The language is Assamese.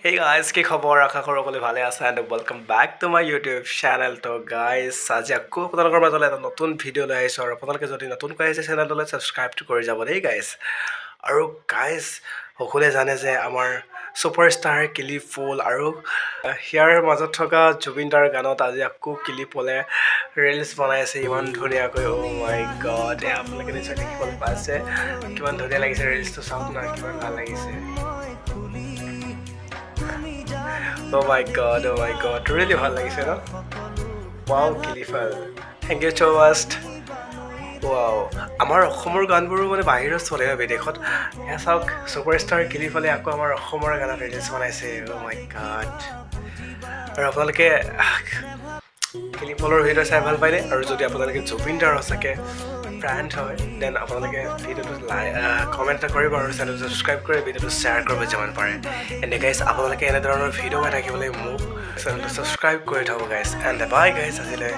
Hey guys, কি খবৰ আশা কৰোঁ সকলোৱে ভালে আছে and welcome back to my YouTube channel তো গাইজ আজি আকৌ আপোনালোকৰ মাজলৈ এটা নতুন ভিডিঅ' লৈ আহিছোঁ আৰু আপোনালোকে যদি নতুনকৈ আহিছে চেনেলটোলৈ ছাবস্ক্ৰাইবটো কৰি যাব দেই গাইজ আৰু গাইজ সকলোৱে জানে যে আমাৰ ছুপাৰষ্টাৰ কিলি পল আৰু সিয়াৰ মাজত থকা জুবিনদাৰ গানত আজি আকৌ কিলি পলে ৰিলচ বনাইছে ইমান ধুনীয়াকৈ অ' মাই গড আপোনালোকে নিশ্চয় দেখিবলৈ পাইছে কিমান ধুনীয়া লাগিছে ৰিলচটো চাওক না কিমান ভাল লাগিছে oh my god, really ভাল লাগিছে ন? Wow, কিলিফাল thank you so' much wow আমাৰ অসমৰ গানবোৰো মানে বাহিৰত চলে বিদেশত এয়া চাওক ছুপাৰষ্টাৰ কিলিফালে আকৌ আমাৰ অসমৰ গানত ৰিলিজ বনাইছে অ' মাই গড আৰু আপোনালোকে কিলিফলৰ ভিডিঅ' চাই ভাল পায়নে আৰু যদি আপোনালোকে জুবিনদাৰ সঁচাকৈ ফ্ৰেণ্ড হয় দেন আপোনালোকে ভিডিঅ'টো কমেণ্ট এটা কৰিব আৰু চেনেলটো ছাবস্ক্ৰাইব কৰি ভিডিঅ'টো শ্বেয়াৰ কৰিব যিমান পাৰে এণ্ড গাইজ আপোনালোকে এনেধৰণৰ ভিডিঅ' পাই থাকিবলৈ মোক চেনেলটো ছাবস্ক্ৰাইব কৰি থ'ব গাইজ এণ্ড বাই গাইজ আজিলৈ